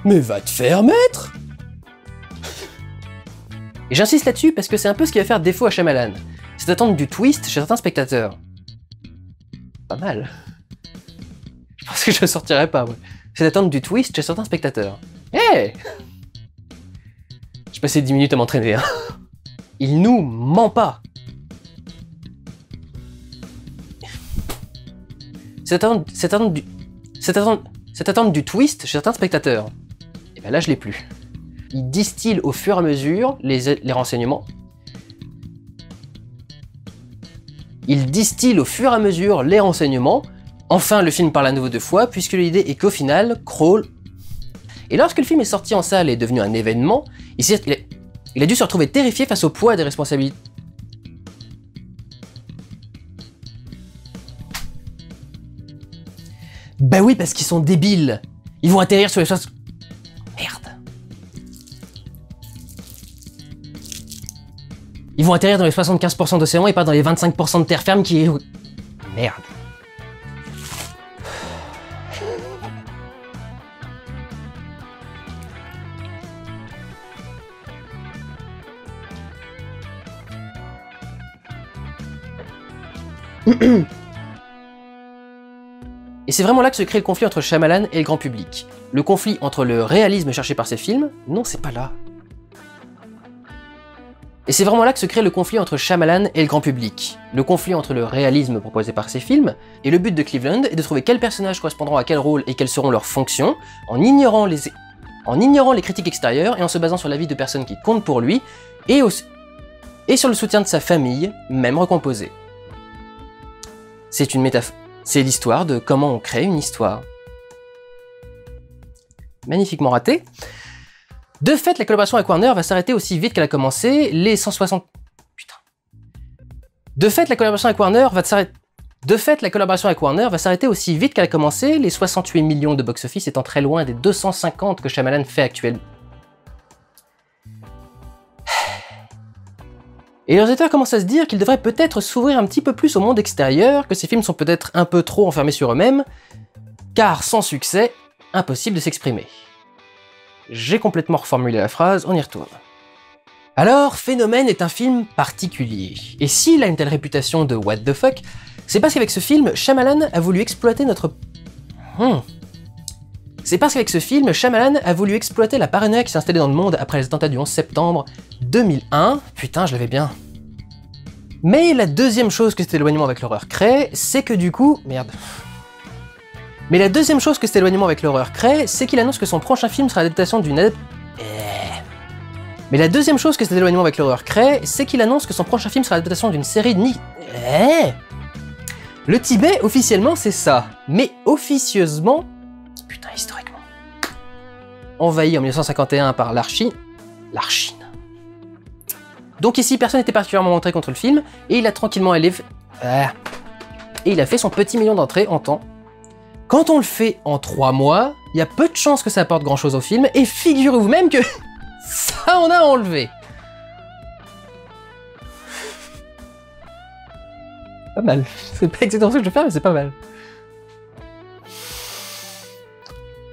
Mais va te faire mettre! Et j'insiste là-dessus parce que c'est un peu ce qui va faire défaut à Shyamalan. C'est d'attendre du twist chez certains spectateurs. Pas mal. Je pense que je ne sortirai pas, ouais. C'est d'attendre du twist chez certains spectateurs. Hey! J'ai passé 10 minutes à m'entraîner, hein. Il nous ment pas. C'est attendre du twist chez certains spectateurs. Et ben là, je l'ai plus. Il distille au fur et à mesure les renseignements. Il distille au fur et à mesure les renseignements. Enfin, le film parle à nouveau 2 fois, puisque l'idée est qu'au final, Crawl... Et lorsque le film est sorti en salle et est devenu un événement, il a dû se retrouver terrifié face au poids des responsabilités. Bah oui, parce qu'ils sont débiles. Ils vont atterrir sur les choses... Merde. Ils vont atterrir dans les 75% d'océan et pas dans les 25% de terre ferme qui est... Merde. Et c'est vraiment là que se crée le conflit entre Shyamalan et le grand public. Le conflit entre le réalisme cherché par ses films, non, c'est pas là. Et c'est vraiment là que se crée le conflit entre Shyamalan et le grand public. Le conflit entre le réalisme proposé par ses films, et le but de Cleveland est de trouver quels personnages correspondront à quel rôle et quelles seront leurs fonctions, en ignorant les critiques extérieures et en se basant sur l'avis de personnes qui comptent pour lui, et sur le soutien de sa famille, même recomposée. C'est une métaphore. C'est l'histoire de comment on crée une histoire. Magnifiquement raté. De fait, la collaboration avec Warner va s'arrêter aussi vite qu'elle a commencé, les 160... Putain. De fait, la collaboration avec Warner va s'arrêter aussi vite qu'elle a commencé, les 68 millions de box-office étant très loin des 250 que Shyamalan fait actuellement. Et les réalisateurs commencent à se dire qu'ils devraient peut-être s'ouvrir un petit peu plus au monde extérieur, que ces films sont peut-être un peu trop enfermés sur eux-mêmes, car sans succès, impossible de s'exprimer. J'ai complètement reformulé la phrase, on y retourne. Alors, Phénomène est un film particulier, et s'il a une telle réputation de what the fuck, c'est parce qu'avec ce film, Shyamalan a voulu exploiter C'est parce qu'avec ce film, Shyamalan a voulu exploiter la paranoïa qui s'est installée dans le monde après les attentats du 11 septembre 2001. Putain, je l'avais bien. Mais la deuxième chose que cet éloignement avec l'horreur crée, c'est que du coup... Merde. Mais la deuxième chose que cet éloignement avec l'horreur crée, c'est qu'il annonce que son prochain film sera l'adaptation d'une... Mais la deuxième chose que cet éloignement avec l'horreur crée, c'est qu'il annonce que son prochain film sera l'adaptation d'une série de... Le Tibet, officiellement, c'est ça. Mais officieusement... Putain, historiquement. Envahi en 1951 par l'Archine. Donc ici, personne n'était particulièrement montré contre le film, et il a tranquillement élevé... Et il a fait son petit million d'entrées en temps. Quand on le fait en 3 mois, il y a peu de chances que ça apporte grand chose au film, et figurez-vous même que ça en a enlevé. Pas mal. C'est pas exactement ce que je veux faire, mais c'est pas mal.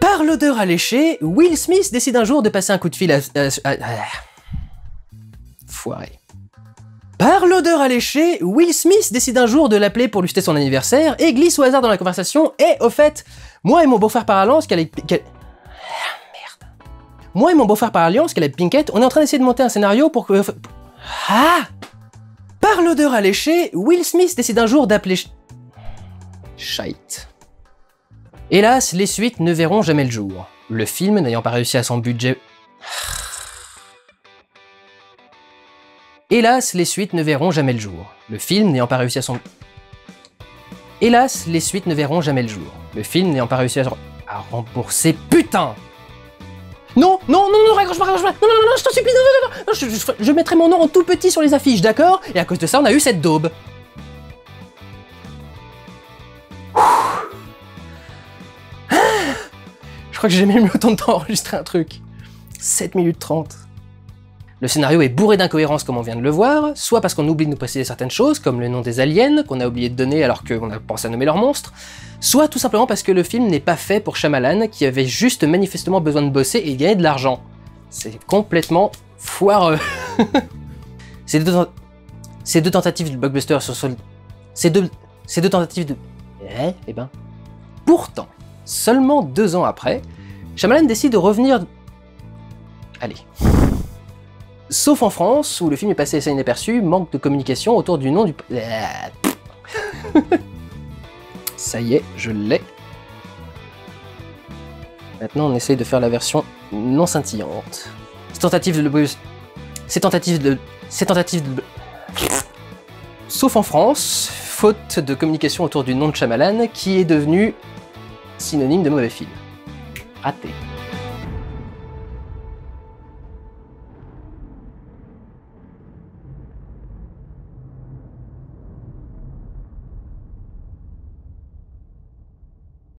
Par l'odeur alléchée, Will Smith décide un jour de passer un coup de fil à... Foiré. Par l'odeur alléchée, Will Smith décide un jour de l'appeler pour lui souhaiter son anniversaire et glisse au hasard dans la conversation « Et au fait, moi et mon beau-frère par alliance, Moi et mon beau-frère par alliance, Caleb Pinkett, on est en train d'essayer de monter un scénario pour que... Par l'odeur alléchée, Will Smith décide un jour d'appeler... Shite. Hélas, les suites ne verront jamais le jour. Le film n'ayant pas réussi à son budget... Hélas, les suites ne verront jamais le jour. Le film n'ayant pas réussi à son... Hélas, les suites ne verront jamais le jour. Le film n'ayant pas réussi à rembourser... Putain! Non, raccroche pas, non, je t'en supplie, non, je mettrai mon nom en tout petit sur les affiches, d'accord? Et à cause de ça, on a eu cette daube. Je crois que j'ai jamais mis autant de temps à enregistrer un truc. 7 minutes 30. le scénario est bourré d'incohérences comme on vient de le voir, soit parce qu'on oublie de nous préciser certaines choses, comme le nom des aliens, qu'on a oublié de donner alors qu'on a pensé à nommer leurs monstres, soit tout simplement parce que le film n'est pas fait pour Shyamalan, qui avait juste manifestement besoin de bosser et de gagner de l'argent. C'est complètement foireux. Ces deux tentatives de blockbuster sur... Ces deux tentatives de... Eh ben... Pourtant, seulement 2 ans après, Shyamalan décide de revenir... Allez... Sauf en France, où le film est passé assez inaperçu, manque de communication autour du nom du... Ça y est, je l'ai. Maintenant, on essaye de faire la version non scintillante. Ces tentatives de... Sauf en France, faute de communication autour du nom de Shyamalan, qui est devenu synonyme de mauvais film. Raté.